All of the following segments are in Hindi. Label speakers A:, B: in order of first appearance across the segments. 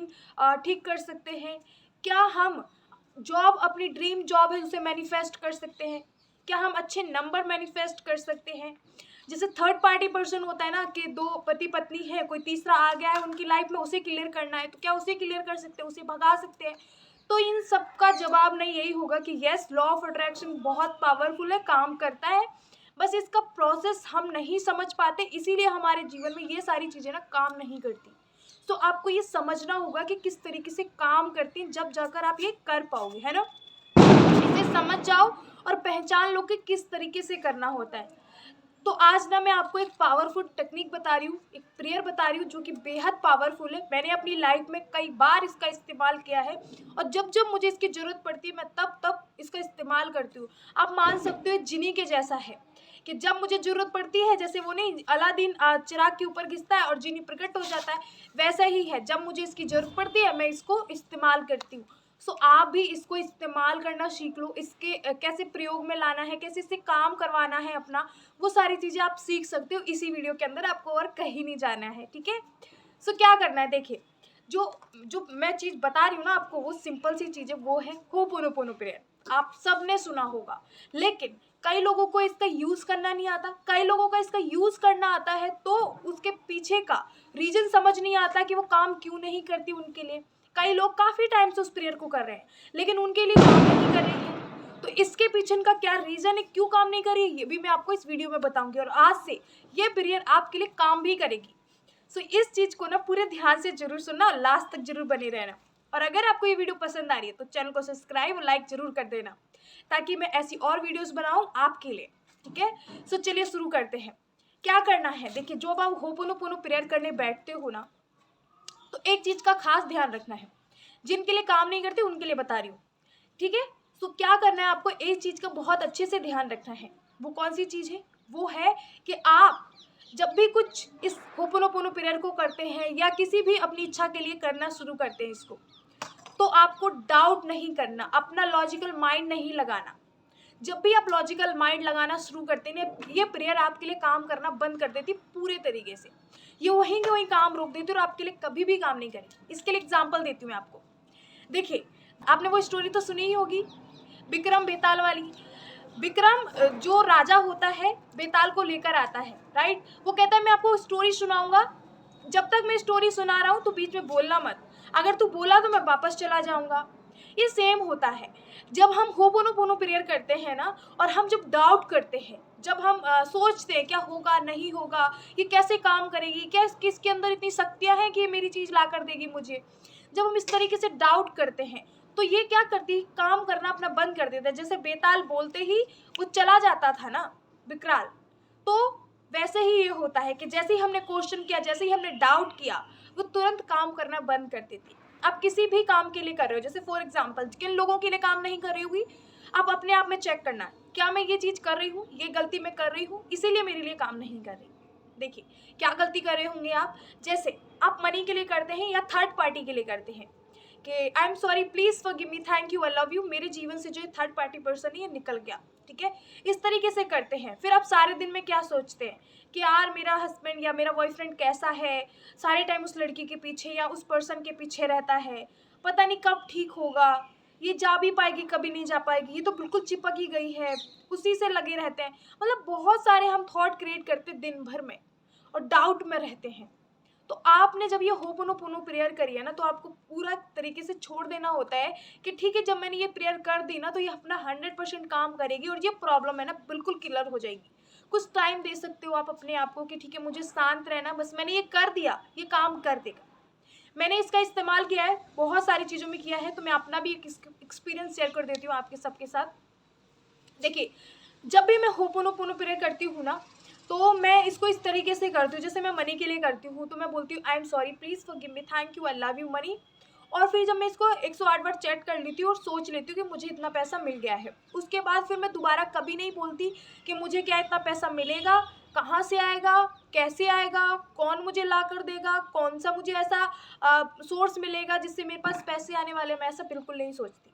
A: ड्रीम ठीक कर सकते हैं? क्या हम जॉब, अपनी ड्रीम जॉब है उसे मैनिफेस्ट कर सकते हैं? क्या हम अच्छे नंबर मैनिफेस्ट कर सकते हैं? जैसे थर्ड पार्टी पर्सन होता है ना, कि दो पति पत्नी है, कोई तीसरा आ गया है उनकी लाइफ में, उसे क्लियर करना है, तो क्या उसे क्लियर कर सकते हैं, उसे भगा सकते हैं? तो इन सब का जवाब नहीं, यही होगा कि यस, लॉ ऑफ अट्रैक्शन बहुत पावरफुल है, काम करता है, बस इसका प्रोसेस हम नहीं समझ पाते, इसीलिए हमारे जीवन में ये सारी चीज़ें ना काम नहीं करती। तो आपको ये समझना होगा कि किस तरीके से काम करती हैं, जब जाकर आप ये कर पाओगे, है ना। इसे समझ जाओ और पहचान लो कि किस तरीके से करना होता है। तो आज ना मैं आपको एक पावरफुल टेक्निक बता रही हूँ, एक प्रेयर बता रही हूँ जो कि बेहद पावरफुल है। मैंने अपनी लाइफ में कई बार इसका इस्तेमाल किया है और जब जब मुझे इसकी ज़रूरत पड़ती है मैं तब तब इसका इस्तेमाल करती हूँ। आप मान सकते हो जिनी के जैसा है कि जब मुझे ज़रूरत पड़ती है, जैसे वो नहीं अलादीन चिराग के ऊपर घिसता है और जिनी प्रकट हो जाता है, वैसा ही है। जब मुझे इसकी ज़रूरत पड़ती है मैं इसको इस्तेमाल करती हूँ। सो आप भी इसको इस्तेमाल करना सीख लो, इसके कैसे प्रयोग में लाना है, कैसे इससे काम करवाना है अपना, वो सारी चीज़ें आप सीख सकते हो इसी वीडियो के अंदर, आपको और कहीं नहीं जाना है, ठीक है। सो क्या करना है, देखिए जो जो मैं चीज़ बता रही हूँ ना आपको, वो सिंपल सी चीज़ है, वो है होपोनोपोनो प्रेयर। आप सब ने सुना होगा, लेकिन कई लोगों को इसका यूज़ करना नहीं आता, कई लोगों का इसका यूज़ करना आता है तो उसके पीछे का रीज़न समझ नहीं आता कि वो काम क्यों नहीं करती उनके लिए। कई लोग काफ़ी टाइम से उस प्रेयर को कर रहे हैं लेकिन उनके लिए काम नहीं कर रही है। तो इसके पीछे का क्या रीज़न है, क्यों काम नहीं कर रही है, ये भी मैं आपको इस वीडियो में बताऊंगी और आज से ये प्रेयर आपके लिए काम भी करेगी। सो इस चीज़ को ना पूरे ध्यान से जरूर सुनना और लास्ट तक जरूर बने रहना। और अगर आपको ये वीडियो पसंद आ रही है तो चैनल को सब्सक्राइब और लाइक जरूर कर देना ताकि मैं ऐसी और वीडियोस बनाऊं आपके लिए, ठीक है। सो चलिए शुरू करते हैं। क्या करना है, देखिए जब आप होपोनोपोनो प्रेयर करने बैठते हो ना, तो एक चीज़ का खास ध्यान रखना है, जिनके लिए काम नहीं करते उनके लिए बता रही हूँ, ठीक है। सो क्या करना है आपको, एक चीज़ का बहुत अच्छे से ध्यान रखना है। वो कौन सी चीज़ है, वो है कि आप जब भी कुछ इस होपोनोपोनो प्रेयर को करते हैं या किसी भी अपनी इच्छा के लिए करना शुरू करते हैं इसको, तो आपको डाउट नहीं करना, अपना लॉजिकल माइंड नहीं लगाना। जब भी आप लॉजिकल माइंड लगाना शुरू करते हैं, ये प्रेयर आपके लिए काम करना बंद कर देती पूरे तरीके से। ये वहीं के वहीं काम रोक देती और आपके लिए कभी भी काम नहीं करेगी। इसके लिए एग्जांपल देती हूँ मैं आपको। देखिए, आपने वो स्टोरी तो सुनी ही होगी, विक्रम बेताल वाली। विक्रम जो राजा होता है बेताल को लेकर आता है, राइट। वो कहता है मैं आपको स्टोरी सुनाऊंगा, जब तक मैं स्टोरी सुना रहा हूँ तो बीच में बोलना मत, अगर तू बोला तो मैं वापस चला जाऊंगा। ये सेम होता है जब हम होपोनोपोनो प्रेयर करते हैं ना, और हम जब डाउट करते हैं, जब हम सोचते हैं क्या होगा नहीं होगा, ये कैसे काम करेगी, क्या किसके अंदर इतनी शक्तियाँ हैं कि ये मेरी चीज़ ला कर देगी मुझे, जब हम इस तरीके से डाउट करते हैं तो ये क्या करती, काम करना अपना बंद कर देता है। जैसे बेताल बोलते ही वो चला जाता था ना विकराल, तो वैसे ही ये होता है कि जैसे ही हमने क्वेश्चन किया, जैसे ही हमने डाउट किया, वो तुरंत काम करना बंद कर देती। आप किसी भी काम के लिए कर रहे हो, जैसे फॉर एग्जांपल किन लोगों के लिए काम नहीं कर रही होगी, आप अपने आप में चेक करना, क्या मैं ये चीज़ कर रही हूँ, ये गलती मैं कर रही हूँ इसीलिए मेरे लिए काम नहीं कर रही। देखिए क्या गलती कर रहे होंगे आप, जैसे आप मनी के लिए करते हैं या थर्ड पार्टी के लिए करते हैं कि I am sorry, please forgive me, thank you, I love you, मेरे जीवन से जो थर्ड पार्टी पर्सन है ये निकल गया, ठीक है। इस तरीके से करते हैं। फिर आप सारे दिन में क्या सोचते हैं कि यार मेरा हस्बैंड या मेरा बॉयफ्रेंड कैसा है, सारे टाइम उस लड़की के पीछे या उस पर्सन के पीछे रहता है, पता नहीं कब ठीक होगा, ये जा भी पाएगी कभी नहीं जा पाएगी, ये तो बिल्कुल चिपक ही गई है, उसी से लगे रहते हैं। मतलब बहुत सारे हम थॉट क्रिएट करते दिन भर में और डाउट में रहते हैं। तो आपने जब ये होपोनोपोनो प्रेयर करी है ना, तो आपको पूरा तरीके से छोड़ देना होता है कि ठीक है, जब मैंने ये प्रेयर कर दी ना तो ये अपना 100% काम करेगी और ये प्रॉब्लम है ना बिल्कुल क्लियर हो जाएगी। कुछ टाइम दे सकते हो आप अपने आप को कि ठीक है मुझे शांत रहना, बस मैंने ये कर दिया, ये काम कर देगा। मैंने इसका इस्तेमाल किया है, बहुत सारी चीज़ों में किया है, तो मैं अपना भी एक एक्सपीरियंस शेयर कर देती हूँ आपके सबके साथ। देखिए जब भी मैं होपोनोपोनो प्रेयर करती हूँ ना, तो मैं इसको इस तरीके से करती हूँ, जैसे मैं मनी के लिए करती हूँ तो मैं बोलती हूँ I am sorry, please forgive me, thank you, I love you money. और फिर जब मैं इसको 108 बार चैट कर लेती हूँ और सोच लेती हूँ कि मुझे इतना पैसा मिल गया है, उसके बाद फिर मैं दोबारा कभी नहीं बोलती कि मुझे क्या इतना पैसा मिलेगा, कहाँ से आएगा, कैसे आएगा, कौन मुझे ला कर देगा, कौन सा मुझे ऐसा सोर्स मिलेगा जिससे मेरे पास पैसे आने वाले, मैं ऐसा बिल्कुल नहीं सोचती।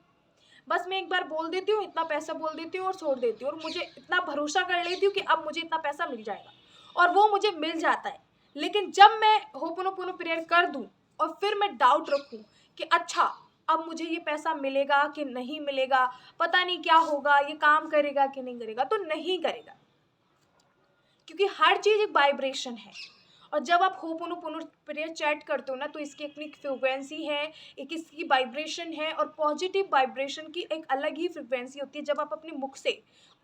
A: बस मैं एक बार बोल देती हूँ, इतना पैसा बोल देती हूँ और छोड़ देती हूँ, और मुझे इतना भरोसा कर लेती हूँ कि अब मुझे इतना पैसा मिल जाएगा, और वो मुझे मिल जाता है। लेकिन जब मैं होपोनोपोनो प्रेयर कर दूँ और फिर मैं डाउट रखूँ कि अच्छा अब मुझे ये पैसा मिलेगा कि नहीं मिलेगा, पता नहीं क्या होगा, ये काम करेगा कि नहीं करेगा, तो नहीं करेगा, क्योंकि हर चीज़ एक वाइब्रेशन है। और जब आप होपोनोपोनो प्रेयर चैट करते हो ना, तो इसकी अपनी फ्रिक्वेंसी है, एक इसकी वाइब्रेशन है, और पॉजिटिव वाइब्रेशन की एक अलग ही फ्रिक्वेंसी होती है। जब आप अपने मुख से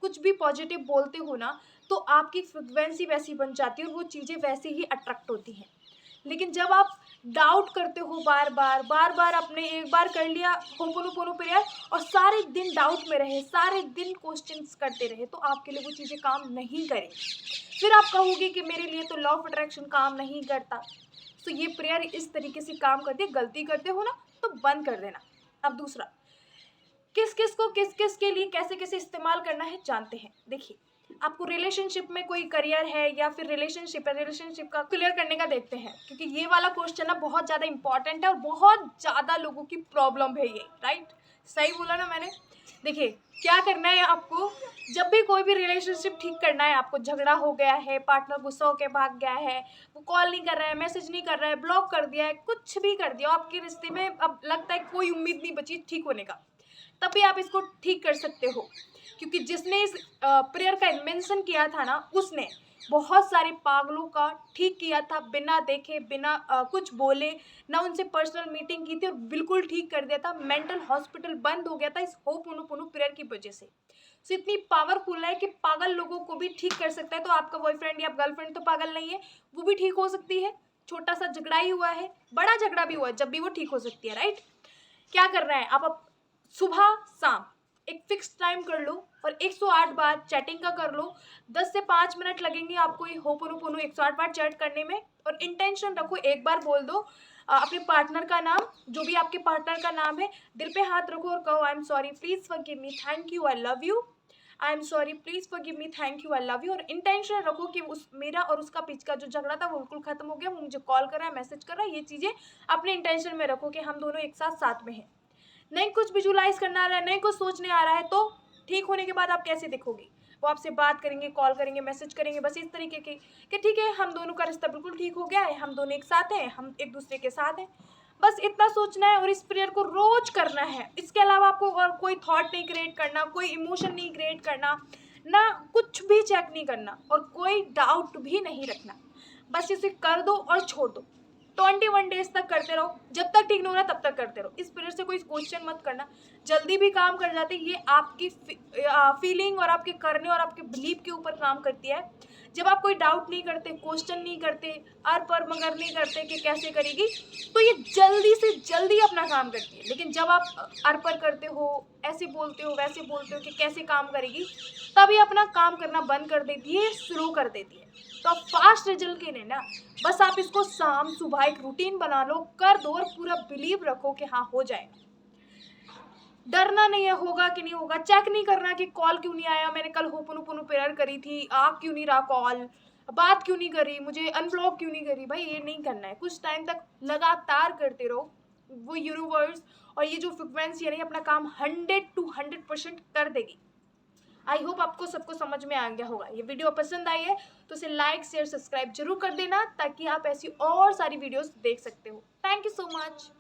A: कुछ भी पॉजिटिव बोलते हो ना, तो आपकी फ्रिक्वेंसी वैसी बन जाती है और वो चीज़ें वैसे ही अट्रैक्ट होती हैं। लेकिन जब आप डाउट करते हो बार बार आपने एक बार कर लिया होपोनोपोनो प्रेयर और सारे दिन डाउट में रहे, सारे दिन क्वेश्चंस करते रहे, तो आपके लिए वो चीज़ें काम नहीं करेंगी। फिर आप कहोगे कि मेरे लिए तो लॉ ऑफ अट्रैक्शन काम नहीं करता। तो ये प्रेयर इस तरीके से काम करती है। गलती करते हो ना तो बंद कर देना। अब दूसरा, किस किस के लिए कैसे कैसे इस्तेमाल करना है जानते हैं। देखिए, आपको रिलेशनशिप में कोई करियर है या फिर रिलेशनशिप है, रिलेशनशिप का क्लियर करने का देखते हैं, क्योंकि ये वाला क्वेश्चन ना बहुत ज़्यादा इंपॉर्टेंट है और बहुत ज़्यादा लोगों की प्रॉब्लम है ये, राइट? सही बोला ना मैंने? देखिए, क्या करना है आपको, जब भी कोई भी रिलेशनशिप ठीक करना है, आपको झगड़ा हो गया है, पार्टनर गुस्सा होकर भाग गया है, वो कॉल नहीं कर रहा है, मैसेज नहीं कर रहा है, ब्लॉक कर दिया है, कुछ भी कर दिया, आपके रिश्ते में अब लगता है कोई उम्मीद नहीं बची ठीक होने का, तब भी आप इसको ठीक कर सकते हो। क्योंकि जिसने इस प्रेयर का इन्वेंशन किया था ना, उसने बहुत सारे पागलों का ठीक किया था, बिना देखे, बिना कुछ बोले, ना उनसे पर्सनल मीटिंग की थी, और बिल्कुल ठीक कर दिया था। मेंटल हॉस्पिटल बंद हो गया था इस होपोनोपोनो प्रेयर की वजह से। सो इतनी पावरफुल है कि पागल लोगों को भी ठीक कर सकता है। तो आपका बॉयफ्रेंड या गर्लफ्रेंड तो पागल नहीं है, वो भी ठीक हो सकती है। छोटा सा झगड़ा ही हुआ है, बड़ा झगड़ा भी हुआ है, जब भी वो ठीक हो सकती है, राइट? क्या करना है, आप सुबह शाम एक फिक्स टाइम कर लो और 108 बार चैटिंग का कर लो। 10 से 5 मिनट लगेंगे आपको ये होपोनोपोनो 108 बार चैट करने में। और इंटेंशन रखो, एक बार बोल दो अपने पार्टनर का नाम, जो भी आपके पार्टनर का नाम है, दिल पे हाथ रखो और कहो I am sorry, please forgive me, thank you, I love you, I am sorry, please forgive me, thank you, I love you. और इंटेंशन रखो कि उस मेरा और उसका बीच का जो झगड़ा था वो बिल्कुल खत्म हो गया, वो मुझे कॉल कर रहा है, मैसेज कर रहा है, ये चीज़ें अपने इंटेंशन में रखो कि हम दोनों एक साथ में हैं। नहीं कुछ विजुलाइज करना आ रहा है, नहीं कुछ सोचने आ रहा है, तो ठीक होने के बाद आप कैसे देखोगे? वो आपसे बात करेंगे, कॉल करेंगे, मैसेज करेंगे, बस इस तरीके के कि ठीक है हम दोनों का रिश्ता बिल्कुल ठीक हो गया है, हम दोनों एक साथ हैं, हम एक दूसरे के साथ हैं। बस इतना सोचना है और इस प्रेयर को रोज करना है। इसके अलावा आपको और कोई थॉट नहीं क्रिएट करना, कोई इमोशन नहीं क्रिएट करना, ना कुछ भी चेक नहीं करना और कोई डाउट भी नहीं रखना। बस इसे कर दो और छोड़ दो। 21 डेज तक करते रहो, जब तक ठीक नहीं हो रहा तब तक करते रहो। इस पीरियड से कोई क्वेश्चन मत करना, जल्दी भी काम कर जाते। ये आपकी फीलिंग और आपके करने और आपके बिलीव के ऊपर काम करती है। जब आप कोई डाउट नहीं करते, क्वेश्चन नहीं करते, अर पर मगर नहीं करते कि कैसे करेगी, तो ये जल्दी से जल्दी अपना काम करती है। लेकिन जब आप अर पर करते हो, ऐसे बोलते हो, वैसे बोलते हो कि कैसे काम करेगी, तभी अपना काम करना बंद कर देती है, स्लो कर देती है। तो आप फास्ट रिजल्ट के लिए ना, बस आप इसको शाम सुबह एक रूटीन बना लो, कर दो और पूरा बिलीव रखो कि हाँ हो जाएगा। डरना नहीं है होगा कि नहीं होगा, चेक नहीं करना कि कॉल क्यों नहीं आया, मैंने कल होपोनोपोनो प्रेयर करी थी, आ क्यों नहीं रहा कॉल, बात क्यों नहीं करी, मुझे अनब्लॉक क्यों नहीं करी। भाई ये नहीं करना है, कुछ टाइम तक लगातार करते रहो। वो यूनिवर्स और ये जो फ्रिक्वेंसी है ना, अपना काम 100 to 100% कर देगी। आई होप आपको सबको समझ में आ गया होगा। ये वीडियो पसंद आई है तो इसे लाइक, शेयर, सब्सक्राइब जरूर कर देना, ताकि आप ऐसी और सारी वीडियोस देख सकते हो। Thank you so much.